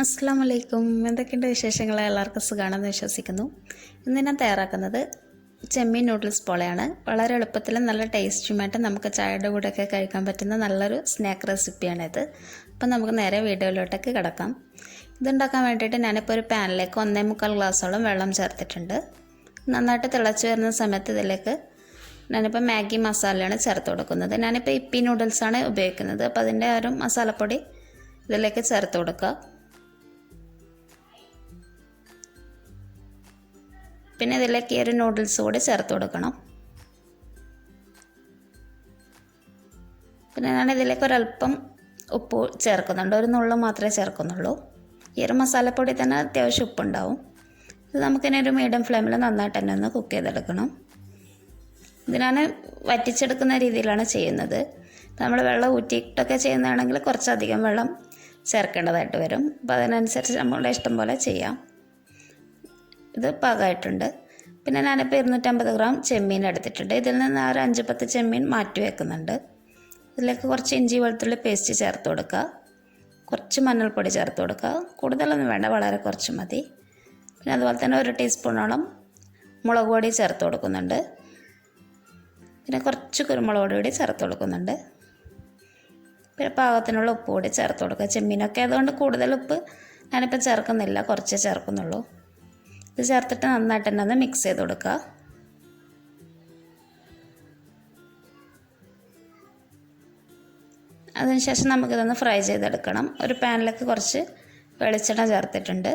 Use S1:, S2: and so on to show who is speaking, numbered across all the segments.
S1: അസ്സലാമു അലൈക്കും. എന്തൊക്കെയുണ്ട് വിശേഷങ്ങൾ? എല്ലാവർക്കും സുഖമാണെന്ന് വിശ്വസിക്കുന്നു. ഇന്ന് ഞാൻ തയ്യാറാക്കുന്നത് ചെമ്മീൻ നൂഡിൽസ് പോലെയാണ്. വളരെ എളുപ്പത്തിലും നല്ല ടേസ്റ്റുമായിട്ട് നമുക്ക് ചായയുടെ കൂടെയൊക്കെ കഴിക്കാൻ പറ്റുന്ന നല്ലൊരു സ്നാക്ക് റെസിപ്പിയാണിത്. അപ്പം നമുക്ക് നേരെ വീഡിയോയിലോട്ടേക്ക് കിടക്കാം. ഇതുണ്ടാക്കാൻ വേണ്ടിയിട്ട് ഞാനിപ്പോൾ ഒരു പാനിലേക്ക് 1.25 ഗ്ലാസ്സോളം വെള്ളം ചേർത്തിട്ടുണ്ട്. നന്നായിട്ട് തിളച്ച് വരുന്ന സമയത്ത് ഇതിലേക്ക് ഞാനിപ്പോൾ മാഗി മസാലയാണ് ചേർത്ത് കൊടുക്കുന്നത്. ഞാനിപ്പോൾ ഇപ്പി നൂഡിൽസാണ് ഉപയോഗിക്കുന്നത്. അപ്പോൾ അതിൻ്റെ ഒരു മസാലപ്പൊടി ഇതിലേക്ക് ചേർത്ത് കൊടുക്കുക. പിന്നെ ഇതിലേക്ക് ഒരു നൂഡിൽസ് കൂടി ചേർത്ത് കൊടുക്കണം. പിന്നെ ഞാൻ ഇതിലേക്ക് ഒരല്പം ഉപ്പ് ചേർക്കുന്നുണ്ട്. ഒരു നുള്ളു മാത്രമേ ചേർക്കുന്നുള്ളൂ. ഈ ഒരു മസാലപ്പൊടി തന്നെ അത്യാവശ്യം ഉപ്പുണ്ടാവും. ഇത് നമുക്കിനി ഒരു മീഡിയം ഫ്ലെയിമിൽ നന്നായിട്ട് തന്നെ ഒന്ന് കുക്ക് ചെയ്തെടുക്കണം. ഇത് ഞാൻ വറ്റിച്ചെടുക്കുന്ന രീതിയിലാണ് ചെയ്യുന്നത്. നമ്മൾ വെള്ളം ഊറ്റിയിട്ടൊക്കെ ചെയ്യുന്നതാണെങ്കിൽ കുറച്ചധികം വെള്ളം ചേർക്കേണ്ടതായിട്ട് വരും. അപ്പോൾ അതിനനുസരിച്ച് നമ്മളുടെ ഇഷ്ടം പോലെ ചെയ്യാം. ഇത് പാകമായിട്ടുണ്ട്. പിന്നെ ഞാനിപ്പോൾ 250 ഗ്രാം ചെമ്മീൻ എടുത്തിട്ടുണ്ട്. ഇതിൽ നിന്ന് ഒരു 5-10 ചെമ്മീൻ മാറ്റി വെക്കുന്നുണ്ട്. ഇതിലേക്ക് കുറച്ച് ഇഞ്ചി വെളുത്തുള്ളി പേസ്റ്റ് ചേർത്ത് കൊടുക്കുക. കുറച്ച് മഞ്ഞൾപ്പൊടി ചേർത്ത് കൊടുക്കുക. കൂടുതലൊന്നും വേണ്ട, വളരെ കുറച്ച് മതി. പിന്നെ അതുപോലെ തന്നെ 1 ടീസ്പൂണോളം മുളക് പൊടി ചേർത്ത് കൊടുക്കുന്നുണ്ട്. പിന്നെ കുറച്ച് കുരുമുളക് പൊടി കൂടി ചേർത്ത് കൊടുക്കുന്നുണ്ട്. പിന്നെ പാകത്തിനുള്ള ഉപ്പ് കൂടി ചേർത്ത് കൊടുക്കുക. ചെമ്മീനൊക്കെ അതുകൊണ്ട് കൂടുതൽ ഉപ്പ് ഞാനിപ്പോൾ ചേർക്കുന്നില്ല, കുറച്ചേ ചേർക്കുന്നുള്ളൂ. ഇത് ചേർത്തിട്ട് നന്നായിട്ട് തന്നെ ഒന്ന് മിക്സ് ചെയ്ത് കൊടുക്കുക. അതിനുശേഷം നമുക്കിതൊന്ന് ഫ്രൈ ചെയ്തെടുക്കണം. ഒരു പാനിലേക്ക് കുറച്ച് വെളിച്ചെണ്ണ ചേർത്തിട്ടുണ്ട്.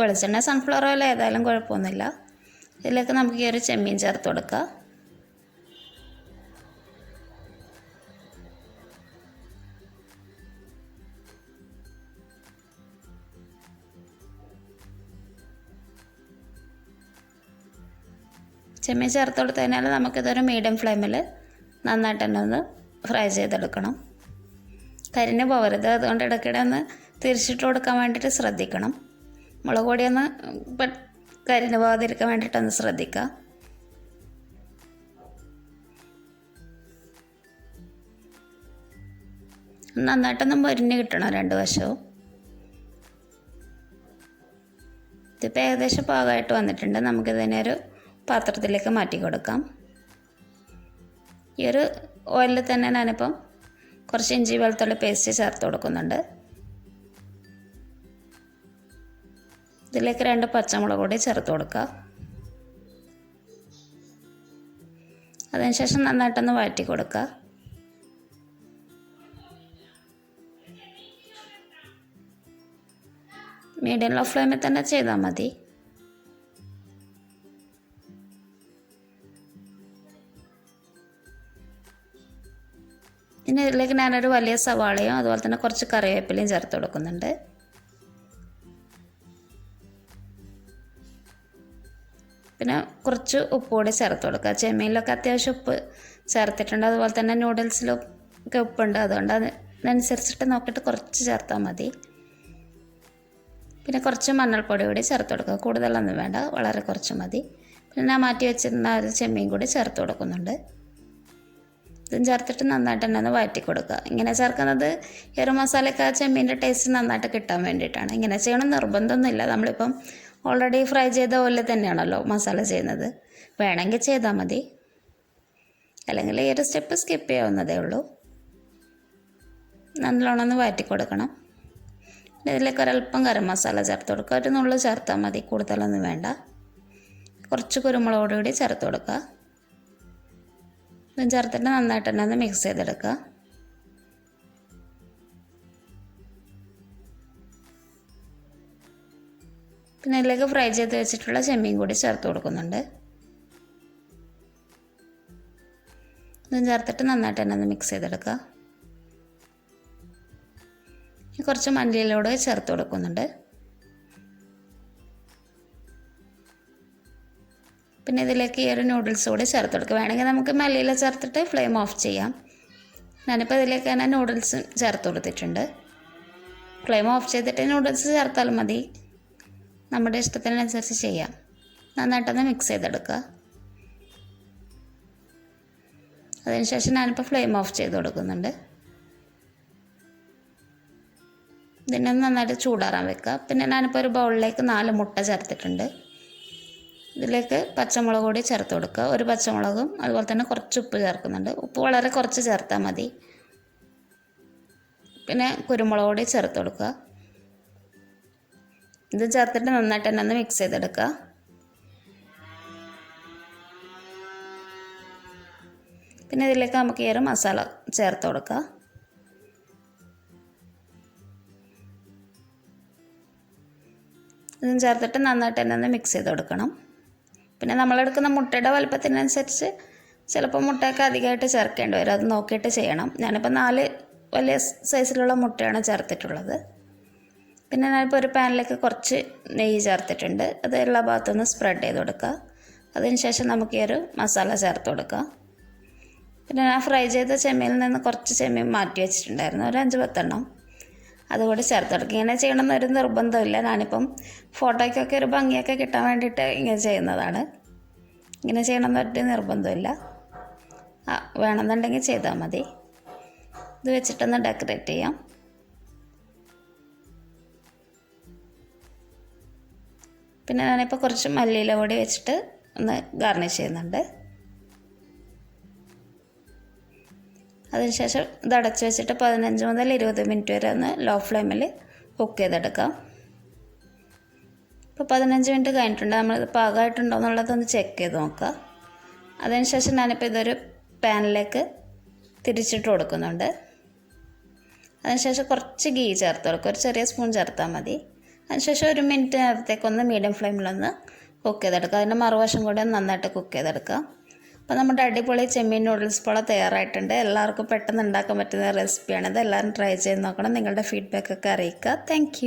S1: വെളിച്ചെണ്ണ സൺഫ്ലവർ ഓയിൽ ഏതായാലും കുഴപ്പമൊന്നുമില്ല. ഇതിലേക്ക് നമുക്ക് ഈ ഒരു ചെമ്മീൻ ചേർത്ത് കൊടുക്കുക. ചെമ്മീൻ ചേർത്ത് കൊടുത്ത് കഴിഞ്ഞാൽ നമുക്കിതൊരു മീഡിയം ഫ്ലെയിമിൽ നന്നായിട്ട് തന്നെ ഒന്ന് ഫ്രൈ ചെയ്തെടുക്കണം. കരിഞ്ഞ് പോകരുത്. അതുകൊണ്ട് ഇടയ്ക്കിടെ ഒന്ന് തിരിച്ചിട്ട് കൊടുക്കാൻ വേണ്ടിയിട്ട് ശ്രദ്ധിക്കണം. മുളക് പൊടി ഒന്ന് കരിഞ്ഞ് പോകാതിരിക്കാൻ വേണ്ടിയിട്ടൊന്ന് ശ്രദ്ധിക്കുക. നന്നായിട്ടൊന്ന് മൊരിഞ്ഞ് കിട്ടണം 2 വശവും. ഇതിപ്പോൾ ഏകദേശം പാകമായിട്ട് വന്നിട്ടുണ്ട്. നമുക്കിതിനെ ഒരു പാത്രത്തിലേക്ക് മാറ്റി കൊടുക്കാം. ഈ ഒരു ഓയിലിൽ തന്നെ ഞാനിപ്പം കുറച്ച് ഇഞ്ചി വെളുത്തുള്ളി പേസ്റ്റ് ചേർത്ത് കൊടുക്കുന്നുണ്ട്. ഇതിലേക്ക് 2 പച്ചമുളക് കൂടി ചേർത്ത് കൊടുക്കുക. അതിനുശേഷം നന്നായിട്ടൊന്ന് വഴറ്റി കൊടുക്കുക. മീഡിയം ലോ ഫ്ലെയിമിൽ തന്നെ ചെയ്താൽ മതി. ഇനി ഇതിലേക്ക് ഞാനൊരു വലിയ സവാളയും അതുപോലെ തന്നെ കുറച്ച് കറിവേപ്പിലയും ചേർത്ത് കൊടുക്കുന്നുണ്ട്. പിന്നെ കുറച്ച് ഉപ്പ് കൂടി ചേർത്ത് കൊടുക്കുക. ചെമ്മീനിലൊക്കെ അത്യാവശ്യം ഉപ്പ് ചേർത്തിട്ടുണ്ട്. അതുപോലെ തന്നെ നൂഡിൽസിലൊക്കെ ഉപ്പുണ്ട്. അതുകൊണ്ട് അതിനനുസരിച്ചിട്ട് നോക്കിയിട്ട് കുറച്ച് ചേർത്താൽ മതി. പിന്നെ കുറച്ച് മഞ്ഞൾപ്പൊടി കൂടി ചേർത്ത് കൊടുക്കുക. കൂടുതലൊന്നും വേണ്ട, വളരെ കുറച്ച് മതി. പിന്നെ ഞാൻ മാറ്റി വെച്ചിരുന്ന ഒരു ചെമ്മീൻ കൂടി ചേർത്ത് കൊടുക്കുന്നുണ്ട്. ഇതും ചേർത്തിട്ട് നന്നായിട്ട് തന്നെ ഒന്ന് വഴറ്റി കൊടുക്കുക. ഇങ്ങനെ ചേർക്കുന്നത് ഈ ഒരു മസാലയൊക്കെ ചെമ്മീൻ്റെ ടേസ്റ്റ് നന്നായിട്ട് കിട്ടാൻ വേണ്ടിയിട്ടാണ്. ഇങ്ങനെ ചെയ്യണം നിർബന്ധമൊന്നുമില്ല. നമ്മളിപ്പം ഓൾറെഡി ഫ്രൈ ചെയ്ത പോലെ തന്നെയാണല്ലോ മസാല ചെയ്യുന്നത്. വേണമെങ്കിൽ ചെയ്താൽ മതി, അല്ലെങ്കിൽ ഈ ഒരു സ്റ്റെപ്പ് സ്കിപ്പ് ചെയ്യാവുന്നതേ ഉള്ളൂ. നല്ലോണം ഒന്ന് വഴറ്റി കൊടുക്കണം. ഇതിലേക്ക് ഒരല്പം ഗരം മസാല ചേർത്ത് കൊടുക്കുക. ഒരു നുള്ളു ചേർത്താൽ മതി, കൂടുതലൊന്നും വേണ്ട. കുറച്ച് കുരുമുളക് കൂടി ചേർത്ത് കൊടുക്കുക. ഇതും ചേർത്തിട്ട് നന്നായിട്ട് തന്നെ ഒന്ന് മിക്സ് ചെയ്തെടുക്കുക. പിന്നെ ഇതിലേക്ക് ഫ്രൈ ചെയ്ത് വെച്ചിട്ടുള്ള ചെമ്മീൻ കൂടി ചേർത്ത് കൊടുക്കുന്നുണ്ട്. ഇതും ചേർത്തിട്ട് നന്നായിട്ട് തന്നെ ഒന്ന് മിക്സ് ചെയ്തെടുക്കുക. കുറച്ച് മല്ലിയിലൂടെ ചേർത്ത് കൊടുക്കുന്നുണ്ട്. പിന്നെ ഇതിലേക്ക് ഈ ഒരു നൂഡിൽസ് കൂടി ചേർത്ത് കൊടുക്കുക. വേണമെങ്കിൽ നമുക്ക് മല്ലിയില ചേർത്തിട്ട് ഫ്ലെയിം ഓഫ് ചെയ്യാം. ഞാനിപ്പോൾ ഇതിലേക്ക് തന്നെ നൂഡിൽസ് ചേർത്ത് കൊടുത്തിട്ടുണ്ട്. ഫ്ലെയിം ഓഫ് ചെയ്തിട്ട് നൂഡിൽസ് ചേർത്താലും മതി, നമ്മുടെ ഇഷ്ടത്തിനനുസരിച്ച് ചെയ്യാം. നന്നായിട്ടൊന്ന് മിക്സ് ചെയ്തെടുക്കുക. അതിനുശേഷം ഞാനിപ്പോൾ ഫ്ലെയിം ഓഫ് ചെയ്ത് കൊടുക്കുന്നുണ്ട്. ഇതിനെ നന്നായിട്ട് ചൂടാറാൻ വെക്കുക. പിന്നെ ഞാനിപ്പോൾ ഒരു ബൗളിലേക്ക് 4 മുട്ട ചേർത്തിട്ടുണ്ട്. ഇതിലേക്ക് പച്ചമുളക് കൂടി ചേർത്ത് കൊടുക്കുക. ഒരു പച്ചമുളകും അതുപോലെ തന്നെ കുറച്ച് ഉപ്പ് ചേർക്കുന്നുണ്ട്. ഉപ്പ് വളരെ കുറച്ച് ചേർത്താൽ മതി. പിന്നെ കുരുമുളക് കൂടി ചേർത്ത് കൊടുക്കുക. ഇത് ചേർത്തിട്ട് നന്നായിട്ട് തന്നെ ഒന്ന് മിക്സ് ചെയ്തെടുക്കുക. പിന്നെ ഇതിലേക്ക് നമുക്ക് ഈ ഒരു മസാല ചേർത്ത് കൊടുക്കുക. ഇതും ചേർത്തിട്ട് നന്നായിട്ട് തന്നെ ഒന്ന് മിക്സ് ചെയ്ത് കൊടുക്കണം. പിന്നെ നമ്മളെടുക്കുന്ന മുട്ടയുടെ വലുപ്പത്തിനനുസരിച്ച് ചിലപ്പോൾ മുട്ടയൊക്കെ അധികമായിട്ട് ചേർക്കേണ്ടി വരും. അത് നോക്കിയിട്ട് ചെയ്യണം. ഞാനിപ്പോൾ 4 വലിയ സൈസിലുള്ള മുട്ടയാണ് ചേർത്തിട്ടുള്ളത്. പിന്നെ ഞാനിപ്പോൾ ഒരു പാനിലേക്ക് കുറച്ച് നെയ്യ് ചേർത്തിട്ടുണ്ട്. അത് എല്ലാ ഭാഗത്തുനിന്ന് സ്പ്രെഡ് ചെയ്ത് കൊടുക്കുക. അതിനുശേഷം നമുക്ക് ഈ ഒരു മസാല ചേർത്ത് കൊടുക്കുക. പിന്നെ ഞാൻ ഫ്രൈ ചെയ്ത ചെമ്മീനിൽ നിന്ന് കുറച്ച് ചെമ്മീൻ മാറ്റി വെച്ചിട്ടുണ്ടായിരുന്നു, ഒരു 5-10 എണ്ണം. അതുകൂടി ചേർത്ത് കൊടുക്കുക. ഇങ്ങനെ ചെയ്യണമെന്നൊരു നിർബന്ധമില്ല. ഞാനിപ്പം ഫോട്ടോയ്ക്കൊക്കെ ഒരു ഭംഗിയൊക്കെ കിട്ടാൻ വേണ്ടിയിട്ട് ഇങ്ങനെ ചെയ്യുന്നതാണ്. ഇങ്ങനെ ചെയ്യണമെന്നൊരു നിർബന്ധമില്ല. വേണമെന്നുണ്ടെങ്കിൽ ചെയ്താൽ മതി. ഇത് വെച്ചിട്ടൊന്ന് ഡെക്കറേറ്റ് ചെയ്യാം. പിന്നെ ഞാനിപ്പോൾ കുറച്ച് മല്ലിയില കൂടി വെച്ചിട്ട് ഒന്ന് ഗാർണിഷ് ചെയ്യുന്നുണ്ട്. അതിനുശേഷം ഇത് അടച്ച് വെച്ചിട്ട് 15 മുതൽ 20 മിനിറ്റ് വരെ ഒന്ന് ലോ ഫ്ലെയിമിൽ കുക്ക് ചെയ്തെടുക്കാം. ഇപ്പോൾ 15 മിനിറ്റ് കഴിഞ്ഞിട്ടുണ്ട്. നമ്മളിത് പാകമായിട്ടുണ്ടോ എന്നുള്ളതൊന്ന് ചെക്ക് ചെയ്ത് നോക്കുക. അതിനുശേഷം ഞാനിപ്പോൾ ഇതൊരു പാനിലേക്ക് തിരിച്ചിട്ട് കൊടുക്കുന്നുണ്ട്. അതിനുശേഷം കുറച്ച് ഗീ ചേർത്ത് കൊടുക്കുക. ഒരു ചെറിയ സ്പൂൺ ചേർത്താൽ മതി. അതിനുശേഷം 1 മിനിറ്റ് നേരത്തേക്കൊന്ന് മീഡിയം ഫ്ലെയിമിലൊന്ന് കുക്ക് ചെയ്തെടുക്കുക. അതിൻ്റെ മറുവശം കൂടെ നന്നായിട്ട് കുക്ക് ചെയ്തെടുക്കുക. അപ്പോൾ നമ്മുടെ അടിപൊളി ചെമ്മീൻ നൂഡിൽസ് പോള തയ്യാറായിട്ടുണ്ട്. എല്ലാവർക്കും പെട്ടെന്ന് ഉണ്ടാക്കാൻ പറ്റുന്ന റെസിപ്പിയാണിത്. എല്ലാവരും ട്രൈ ചെയ്ത് നോക്കണം. നിങ്ങളുടെ ഫീഡ്ബാക്കൊക്കെ അറിയിക്കുക. താങ്ക്